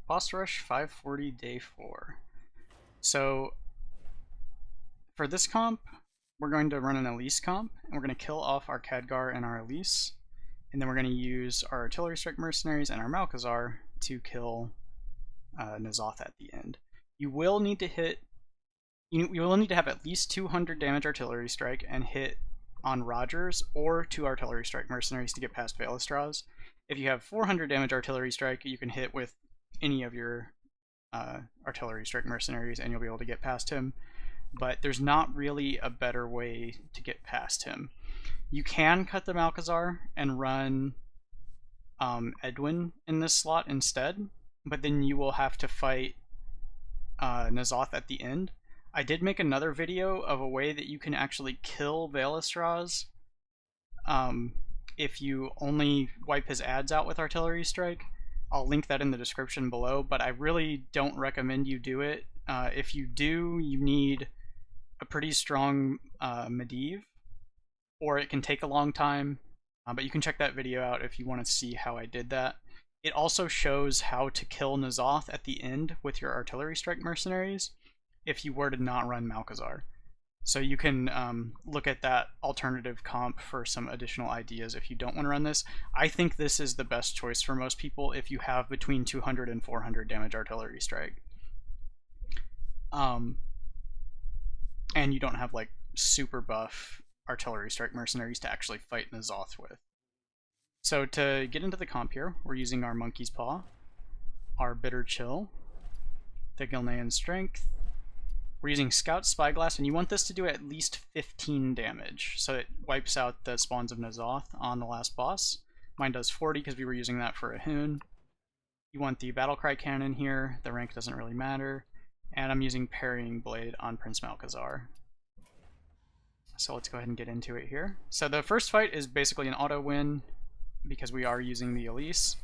Boss Rush 540 Day 4. So for this comp, we're going to run an Elise comp, and we're going to kill off our Khadgar and our Elise, and then we're going to use our Artillery Strike Mercenaries and our Malchezaar to kill N'Zoth at the end. You will need to hit. You will need to have at least 200 damage Artillery Strike and hit on Rogers or 2 Artillery Strike Mercenaries to get past Vaelastrasz. If you have 400 damage Artillery Strike, you can hit with any of your Artillery Strike Mercenaries and you'll be able to get past him. But there's not really a better way to get past him. You can cut the Malchezaar and run Edwin in this slot instead, but then you will have to fight N'Zoth at the end. I did make another video of a way that you can actually kill Vaelastrasz if you only wipe his ads out with Artillery Strike. I'll link that in the description below, but I really don't recommend you do it. If you do, you need a pretty strong Medivh, or it can take a long time, but you can check that video out if you want to see how I did that. It also shows how to kill N'Zoth at the end with your Artillery Strike Mercenaries if you were to not run Malchezaar. So you can look at that alternative comp for some additional ideas if you don't want to run this. I think this is the best choice for most people if you have between 200 and 400 damage Artillery Strike. And you don't have like super buff Artillery Strike Mercenaries to actually fight N'Zoth with. So to get into the comp here, we're using our Monkey's Paw, our Bitter Chill, the Gilnean Strength. We're using Scout Spyglass, and you want this to do at least 15 damage, so it wipes out the spawns of N'Zoth on the last boss. Mine does 40 because we were using that for a Hoon. You want the Battlecry Cannon here, the rank doesn't really matter. And I'm using Parrying Blade on Prince Malchezaar. So let's go ahead and get into it here. So the first fight is basically an auto win because we are using the Elise.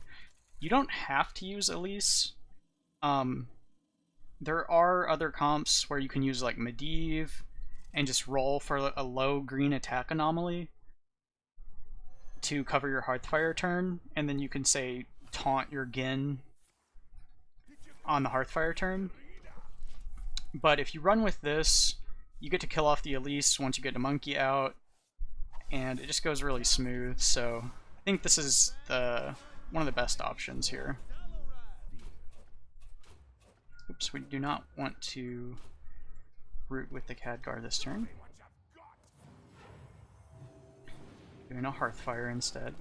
You don't have to use Elise. There are other comps where you can use like Medivh and just roll for a low green attack anomaly to cover your Hearthfire turn, and then you can say taunt your Genn on the Hearthfire turn. But if you run with this, you get to kill off the Elise once you get a monkey out, and it just goes really smooth, so I think this is one of the best options here. Oops, we do not want to root with the Khadgar this turn. Doing a Hearthfire instead.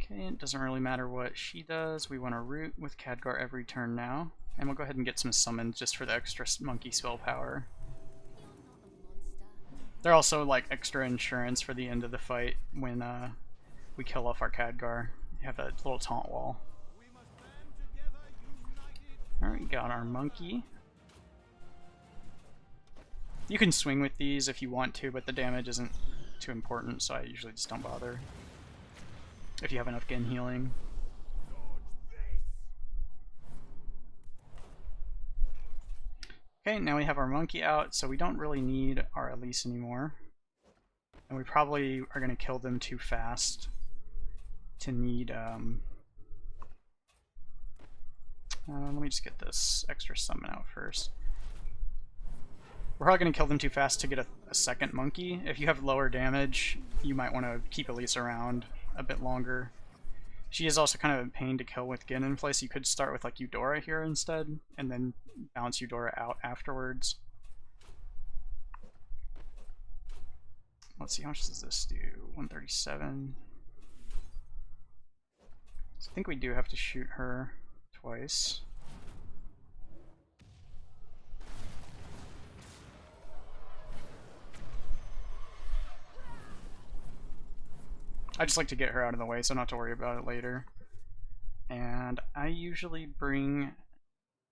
Okay, it doesn't really matter what she does. We want to root with Khadgar every turn now. And we'll go ahead and get some summons just for the extra monkey spell power. They're also like extra insurance for the end of the fight when we kill off our Khadgar. You have a little taunt wall. Alright, got our monkey. You can swing with these if you want to, but the damage isn't too important, so I usually just don't bother. If you have enough Genn healing. Okay, now we have our monkey out, so we don't really need our Elise anymore. And we probably are going to kill them too fast to need... let me just get this extra summon out first. We're probably going to kill them too fast to get a second monkey. If you have lower damage, you might want to keep Elise around a bit longer. She is also kind of a pain to kill with Genn in place. You could start with like Eudora here instead, and then bounce Eudora out afterwards. Let's see, how much does this do? 137. So I think we do have to shoot her twice. I just like to get her out of the way so not to worry about it later. And I usually bring...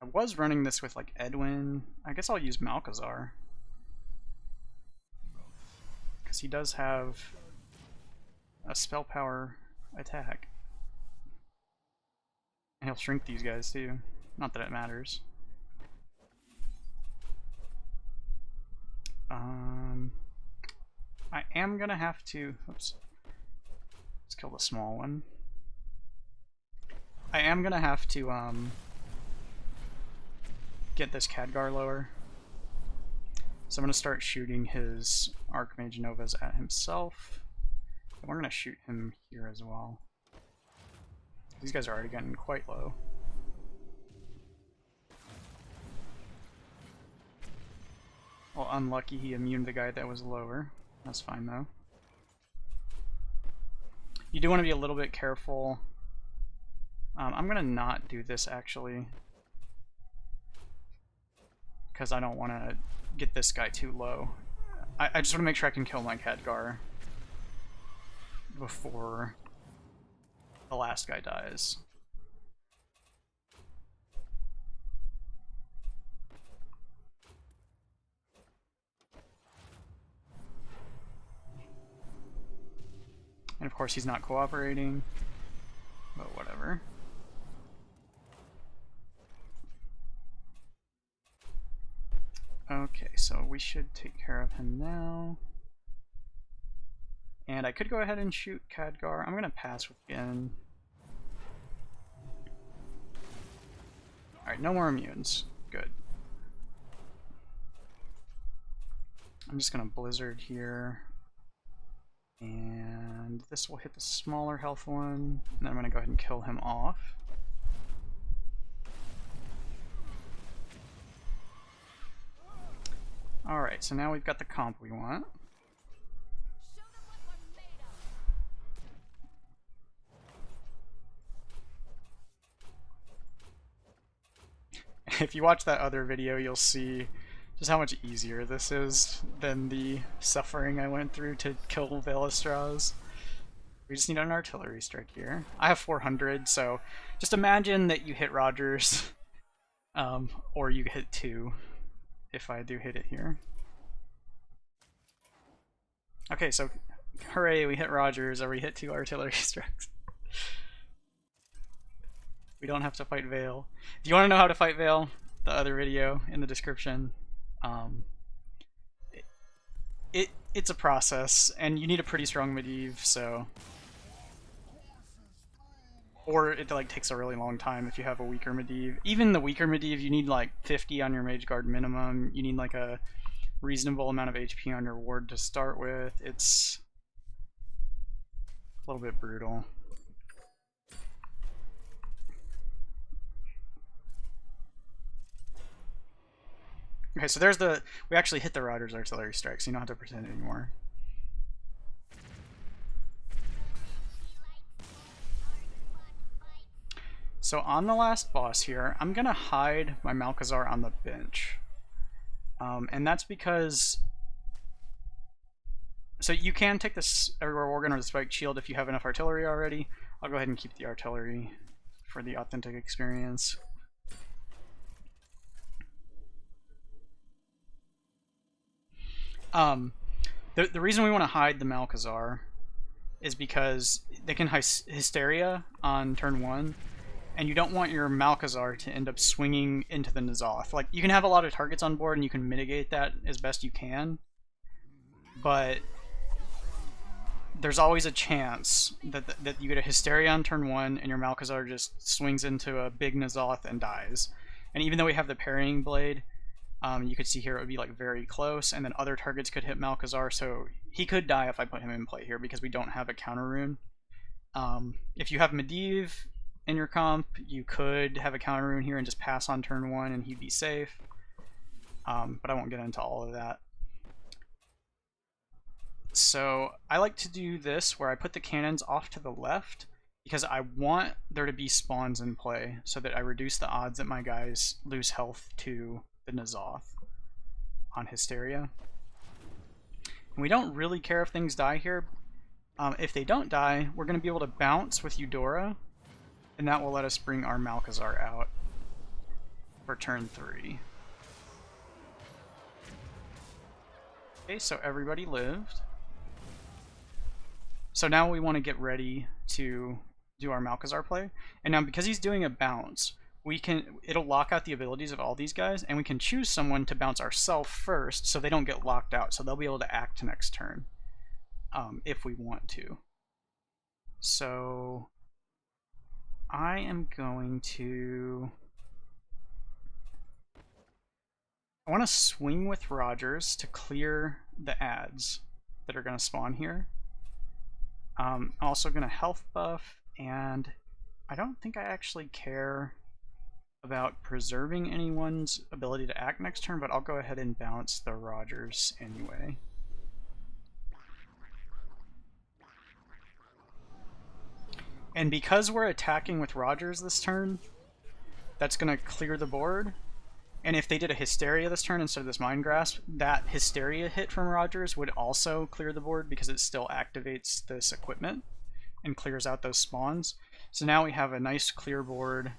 I was running this with like Edwin. I guess I'll use Malchezaar, because he does have a spell power attack. And he'll shrink these guys too. Not that it matters. I am gonna have to, oops, let's kill the small one. I am gonna have to get this Khadgar lower. So I'm gonna start shooting his Archmage Novas at himself. And we're gonna shoot him here as well. These guys are already getting quite low. Well, unlucky he immuned the guy that was lower. That's fine though. You do want to be a little bit careful. I'm gonna not do this actually, because I don't want to get this guy too low. I just want to make sure I can kill my Khadgar before the last guy dies. And of course he's not cooperating, but whatever. Okay, so we should take care of him now. And I could go ahead and shoot Khadgar. I'm gonna pass with Genn. Alright, no more immunes. Good. I'm just gonna Blizzard here. And this will hit the smaller health one. And then I'm gonna go ahead and kill him off. Alright, so now we've got the comp we want. If you watch that other video, you'll see just how much easier this is than the suffering I went through to kill Vaelastrasz. We just need an artillery strike here. I have 400, so just imagine that you hit Rogers, or you hit 2, if I do hit it here. Okay, so hooray, we hit Rogers, or we hit 2 artillery strikes. We don't have to fight Vael. If you want to know how to fight Vael, the other video in the description. It's a process, and you need a pretty strong Medivh, so... Or it like takes a really long time if you have a weaker Medivh. Even the weaker Medivh, you need like 50 on your Mage Guard minimum. You need like a reasonable amount of HP on your ward to start with. It's a little bit brutal. Okay, so there's the... We actually hit the Rogers artillery strike, so you don't have to pretend anymore. So on the last boss here, I'm gonna hide my Malchezaar on the bench. And that's because... So you can take this Everywhere Organ or the Spiked Shield if you have enough artillery already. I'll go ahead and keep the artillery for the authentic experience. The reason we want to hide the Malchezaar is because they can Hysteria on turn 1, and you don't want your Malchezaar to end up swinging into the N'Zoth. Like, you can have a lot of targets on board and you can mitigate that as best you can, but there's always a chance that you get a Hysteria on turn 1 and your Malchezaar just swings into a big N'Zoth and dies. And even though we have the Parrying Blade, you could see here it would be like very close, and then other targets could hit Malchezaar, so he could die if I put him in play here because we don't have a counter rune. If you have Medivh in your comp, you could have a counter rune here and just pass on turn 1 and he'd be safe. But I won't get into all of that. So I like to do this where I put the cannons off to the left because I want there to be spawns in play so that I reduce the odds that my guys lose health to the N'Zoth on Hysteria. And we don't really care if things die here. If they don't die, we're going to be able to bounce with Eudora, and that will let us bring our Malchezaar out for turn 3. Okay, so everybody lived. So now we want to get ready to do our Malchezaar play. And now because he's doing a bounce, it'll lock out the abilities of all these guys, and we can choose someone to bounce ourselves first so they don't get locked out, so they'll be able to act next turn if we want to. So I am going to... I want to swing with Rogers to clear the ads that are going to spawn here. I'm also going to health buff, and I don't think I actually care about preserving anyone's ability to act next turn, but I'll go ahead and bounce the Rogers anyway. And because we're attacking with Rogers this turn, that's going to clear the board. And if they did a Hysteria this turn instead of this Mind Grasp, that Hysteria hit from Rogers would also clear the board because it still activates this equipment and clears out those spawns. So now we have a nice clear board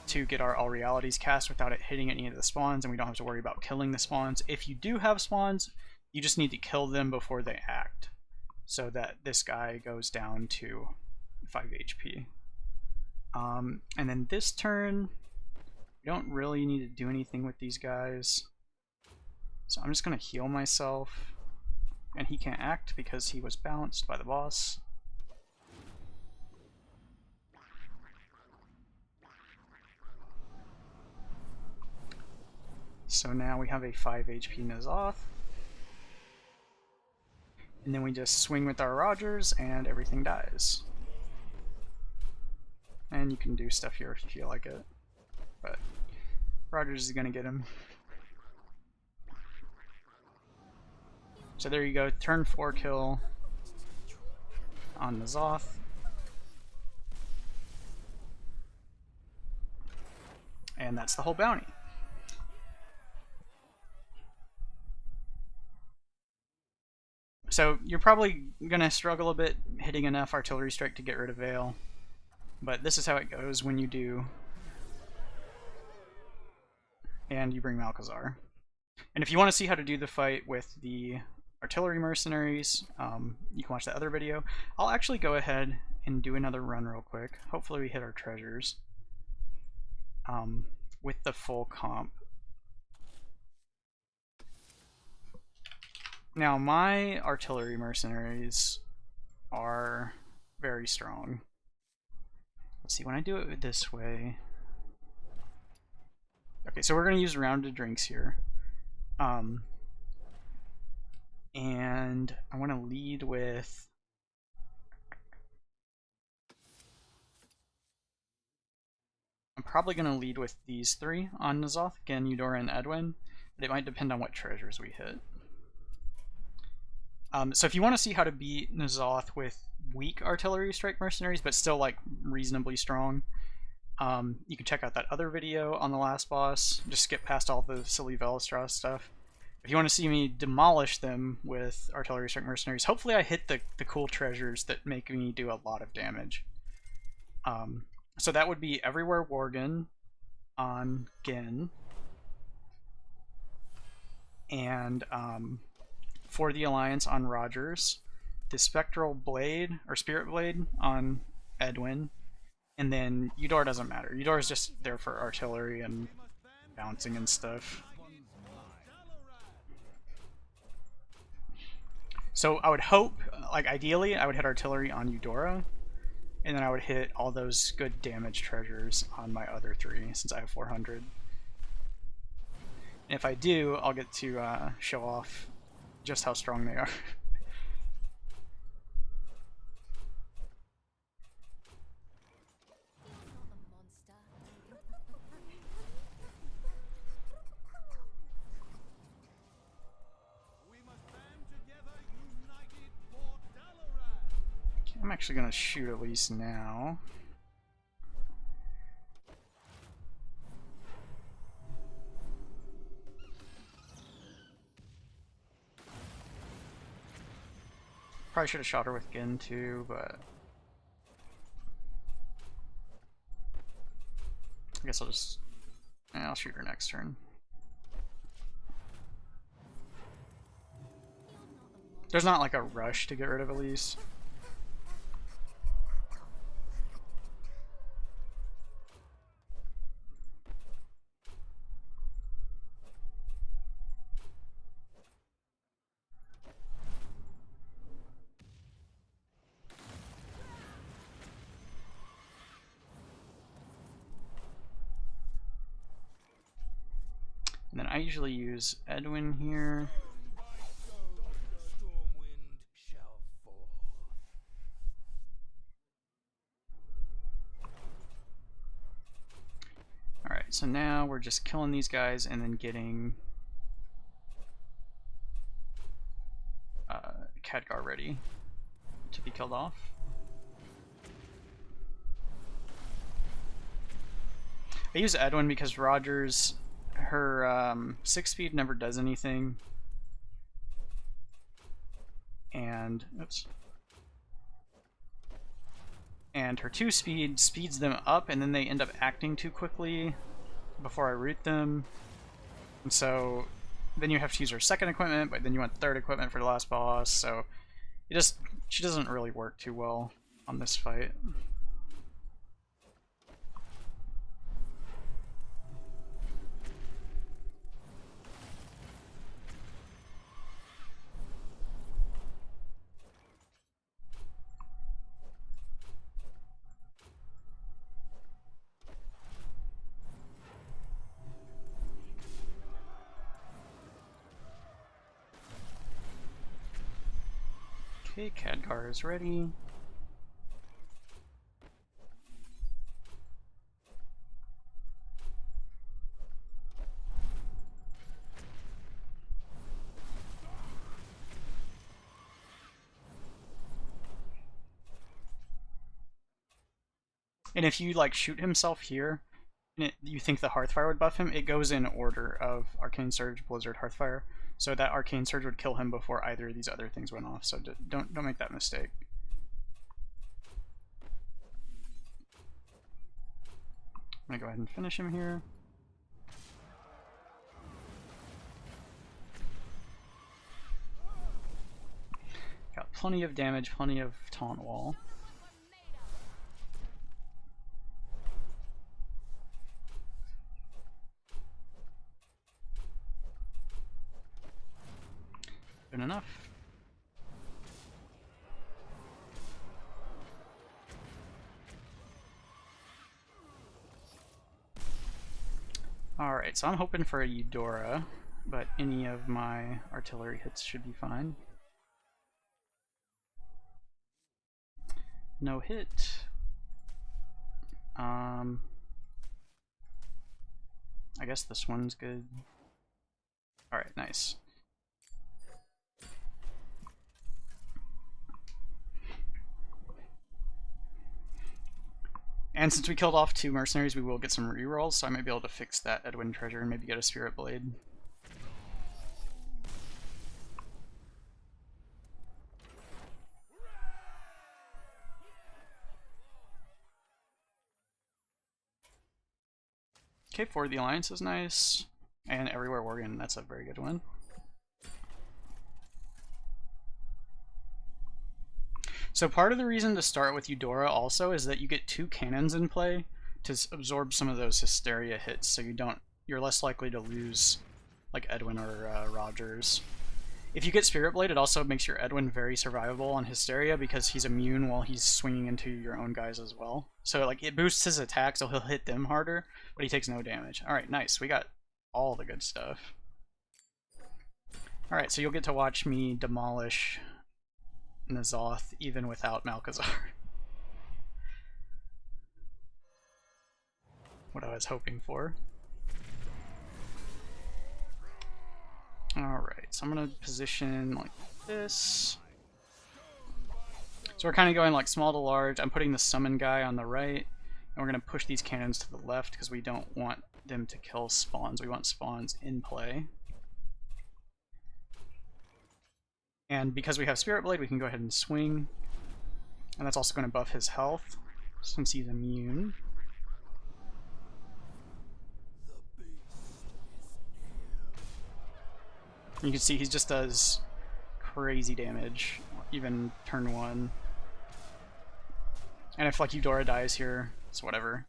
to get our All Realities cast without it hitting any of the spawns, and we don't have to worry about killing the spawns. If you do have spawns, you just need to kill them before they act, so that this guy goes down to 5 HP. And then this turn, we don't really need to do anything with these guys. So I'm just going to heal myself. And he can't act because he was bounced by the boss. So now we have a 5 HP N'Zoth. And then we just swing with our Rogers and everything dies. And you can do stuff here if you feel like it. But Rogers is gonna get him. So there you go, turn 4 kill on N'Zoth. And that's the whole bounty. So you're probably gonna struggle a bit hitting enough artillery strike to get rid of Vael. But this is how it goes when you do. And you bring Malchezaar. And if you want to see how to do the fight with the artillery mercenaries, you can watch that other video. I'll actually go ahead and do another run real quick. Hopefully we hit our treasures with the full comp. Now my artillery mercenaries are very strong. Let's see, when I do it this way... Okay, so we're going to use rounded drinks here. And I want to lead with... I'm probably going to lead with these 3 on N'Zoth, Genn, Eudora, and Edwin, but it might depend on what treasures we hit. So if you want to see how to beat N'Zoth with weak artillery strike mercenaries, but still like reasonably strong, you can check out that other video on the last boss. Just skip past all the silly Vaelastrasz stuff. If you want to see me demolish them with artillery strike mercenaries, hopefully I hit the cool treasures that make me do a lot of damage. So that would be Everywhere Worgen on Genn, and For the Alliance on Rogers, the Spectral Blade, or Spirit Blade on Edwin, and then Eudora doesn't matter. Eudora's just there for artillery and bouncing and stuff. So I would hope, like ideally, I would hit artillery on Eudora, and then I would hit all those good damage treasures on my other 3, since I have 400. And if I do, I'll get to show off just how strong they are. I'm actually going to shoot Elise now. Probably should have shot her with Genn too, but I guess I'll shoot her next turn. There's not like a rush to get rid of Elise. And then I usually use Edwin here. Alright, so now we're just killing these guys and then getting Khadgar ready to be killed off. I use Edwin because Rogers, her 6 speed never does anything. And, oops. And her 2 speed speeds them up, and then they end up acting too quickly before I root them. And so then you have to use her 2nd equipment, but then you want 3rd equipment for the last boss, so she doesn't really work too well on this fight. Okay, Khadgar is ready. And if you like shoot himself here, and you think the Hearthfire would buff him, it goes in order of Arcane Surge, Blizzard, Hearthfire. So that Arcane Surge would kill him before either of these other things went off. So don't make that mistake. I'm gonna go ahead and finish him here. Got plenty of damage, plenty of taunt wall. Good enough. Alright, so I'm hoping for a Eudora, but any of my artillery hits should be fine. No hit. I guess this one's good. Alright, nice. And since we killed off 2 mercenaries, we will get some rerolls, so I might be able to fix that Edwin treasure and maybe get a Spirit Blade. Okay, For the Alliance is nice. And Everywhere Worgen, that's a very good one. So part of the reason to start with Eudora also is that you get 2 cannons in play to absorb some of those Hysteria hits, so you're less likely to lose like Edwin or Rogers. If you get Spirit Blade, it also makes your Edwin very survivable on Hysteria because he's immune while he's swinging into your own guys as well. So like it boosts his attack, so he'll hit them harder, but he takes no damage. Alright, nice. We got all the good stuff. Alright, so you'll get to watch me demolish N'Zoth even without Malchezaar. What I was hoping for. Alright, so I'm gonna position like this. So we're kind of going like small to large. I'm putting the summon guy on the right, and we're gonna push these cannons to the left because we don't want them to kill spawns. We want spawns in play. And because we have Spirit Blade, we can go ahead and swing. And that's also going to buff his health, since he's immune. You can see he just does crazy damage, even turn 1. And if like Eudora dies here, it's whatever.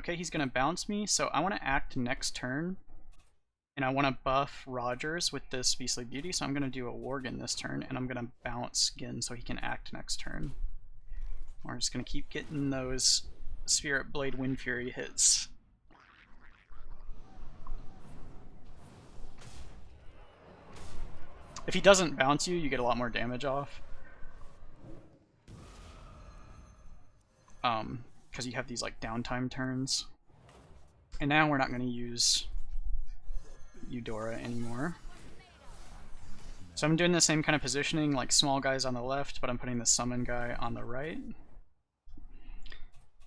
Okay, he's going to bounce me, so I want to act next turn. And I want to buff Rogers with this Beastly Beauty, so I'm going to do a Worgen this turn, and I'm going to bounce Genn so he can act next turn. We're just going to keep getting those Spirit Blade Wind Fury hits. If he doesn't bounce you, you get a lot more damage off. Because you have these like downtime turns. And now we're not going to use Eudora anymore. So I'm doing the same kind of positioning, like small guys on the left, but I'm putting the summon guy on the right.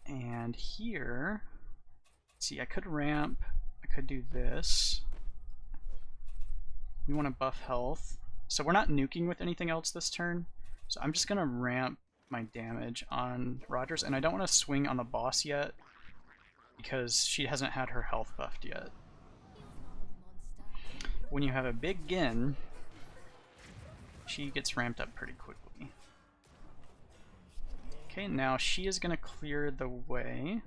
And here, see, I could ramp, I could do this. We want to buff health. So we're not nuking with anything else this turn. So I'm just going to ramp my damage on Rogers, and I don't want to swing on the boss yet because she hasn't had her health buffed yet. When you have a big Genn, she gets ramped up pretty quickly. Okay, now she is going to clear the way,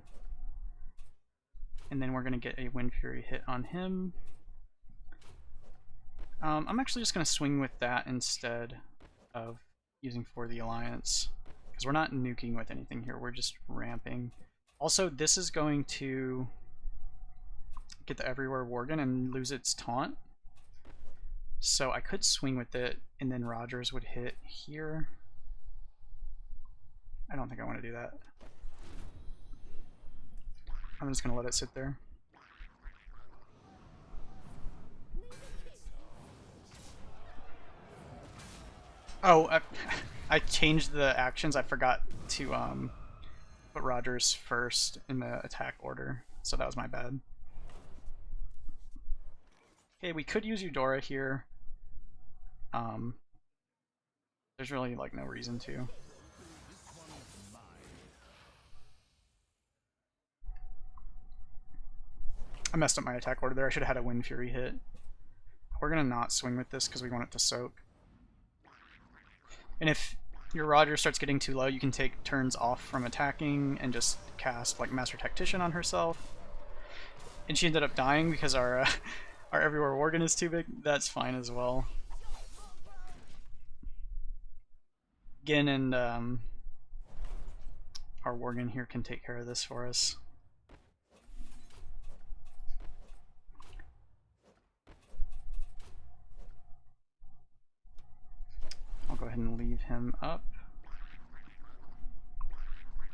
and then we're going to get a Wind Fury hit on him. I'm actually just going to swing with that instead of using For the Alliance, because we're not nuking with anything here, we're just ramping. Also, this is going to get the Everywhere Worgen and lose its taunt. So I could swing with it, and then Rogers would hit here. I don't think I want to do that. I'm just going to let it sit there. Oh, I changed the actions. I forgot to put Rogers first in the attack order, so that was my bad. Okay, we could use Eudora here. There's really like no reason to. I messed up my attack order there. I should have had a Wind Fury hit. We're gonna not swing with this because we want it to soak. And if your Roger starts getting too low, you can take turns off from attacking and just cast like Master Tactician on herself. And she ended up dying because our our Everywhere Worgen is too big. That's fine as well. Genn and our Worgen here can take care of this for us. I'll go ahead and leave him up.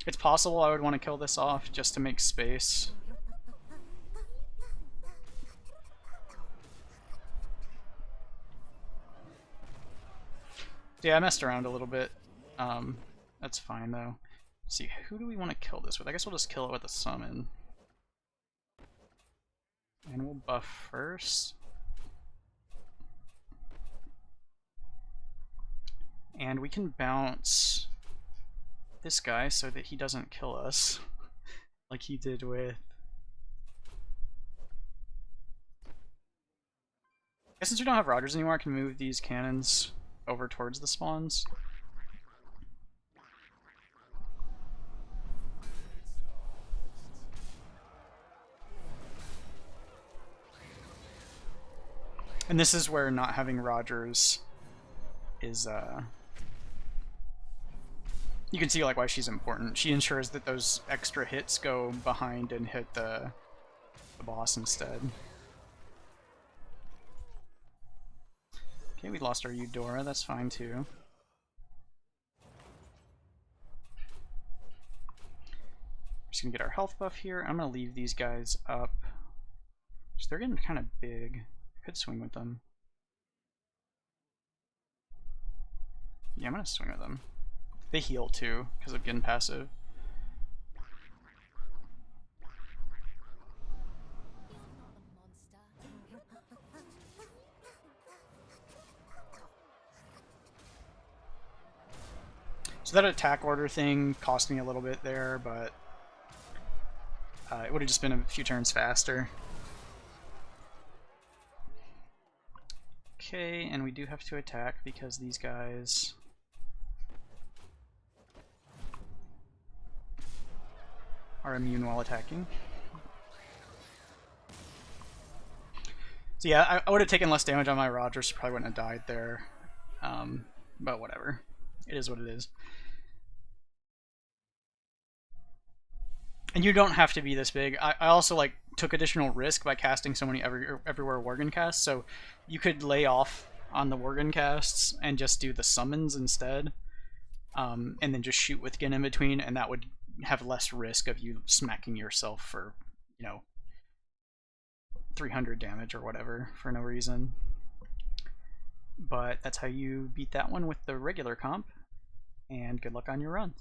It's possible I would want to kill this off just to make space. Yeah, I messed around a little bit. That's fine though. Let's see, who do we want to kill this with? I guess we'll just kill it with a summon. And we'll buff first. And we can bounce this guy so that he doesn't kill us like he did with... I guess since we don't have Rogers anymore, I can move these cannons over towards the spawns. And this is where not having Rogers is you can see like why she's important. She ensures that those extra hits go behind and hit the boss instead. Okay, we lost our Eudora, that's fine too. Just gonna get our health buff here. I'm gonna leave these guys up. They're getting kind of big. I could swing with them. Yeah, I'm gonna swing with them. They heal too, because of Genn passive. So that attack order thing cost me a little bit there, but it would have just been a few turns faster. Okay, and we do have to attack because these guys... are immune while attacking. So yeah, I would have taken less damage on my Rogers, probably wouldn't have died there. But whatever. It is what it is. And you don't have to be this big. I also like took additional risk by casting so many Everywhere Worgen casts, so you could lay off on the Worgen casts and just do the summons instead, and then just shoot with Genn in between, and that would have less risk of you smacking yourself for, 300 damage or whatever for no reason. But that's how you beat that one with the regular comp, and good luck on your run.